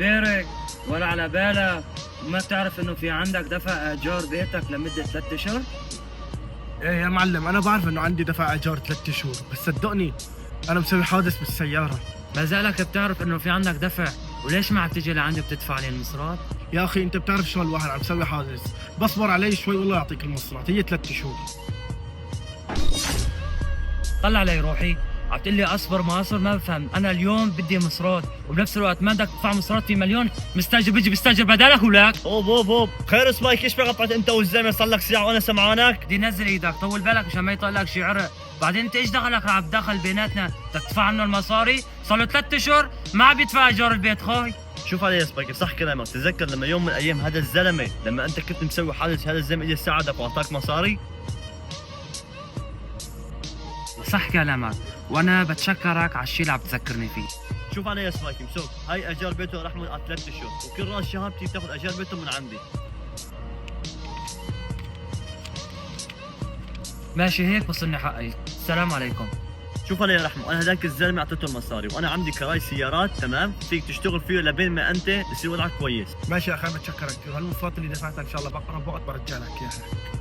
غيرك ولا على بالك؟ ما بتعرف انه في عندك دفع ايجار بيتك لمده 3 اشهر؟ ايه يا معلم، انا بعرف انه عندي دفع ايجار 3 شهور، بس صدقني انا مسوي حادث بالسياره. ما زالك بتعرف انه في عندك دفع، وليش ما عم تجي لعندي وبتدفع لي المصرات؟ يا اخي انت بتعرف شو الواحد عم يسوي حادث، بصبر علي شوي والله يعطيك المصرات، هي 3 شهور. طلع علي روحي، عم تقول لي اصبر ما اصبر، ما بفهم. انا اليوم بدي مصرات، وبنفس الوقت ما بدك تدفع مصرات في مليون مستاجر بيجي بيستاجر بدالك ولك. اوب خير سبايك، ايش قطعت انت والزلمه؟ صار لك ساعه وانا سمعانك. بدي نزل ايدك، طول بالك مشان ما يطلع لك شي عرق. بعدين انت ايش دخلك عم تدخل بيناتنا؟ بدك تدفع عنه المصاري؟ صار له 3 اشهر ما عم يدفع ايجار البيت خوي. شوف علي يا سبايك، صح كلامك. تذكر لما يوم من الايام هذا الزلمه، لما انت كنت مسوي حادث، هذا الزلمه اجى ساعدك واعطاك مصاري. صح كلامك، وانا بتشكرك على الشيء اللي عم تذكرني فيه. شوف علي يا سبايك، مسوك هاي اجار بيته رح على 3 اشهر، وكل راس شهر بتيجي تاخذ اجار بيته من عندي. ماشي هيك وصلني حقي. السلام عليكم. شوف علي يا رحمه، انا هذاك الزلمه اعطيته المصاري، وانا عندي كراي سيارات تمام، فيك تشتغل فيه لبين ما انت يصير وضعك كويس. ماشي يا اخي، بتشكرك كثير، هالمصرات اللي دفعتها ان شاء الله بقرب وقت برجع لك اياها.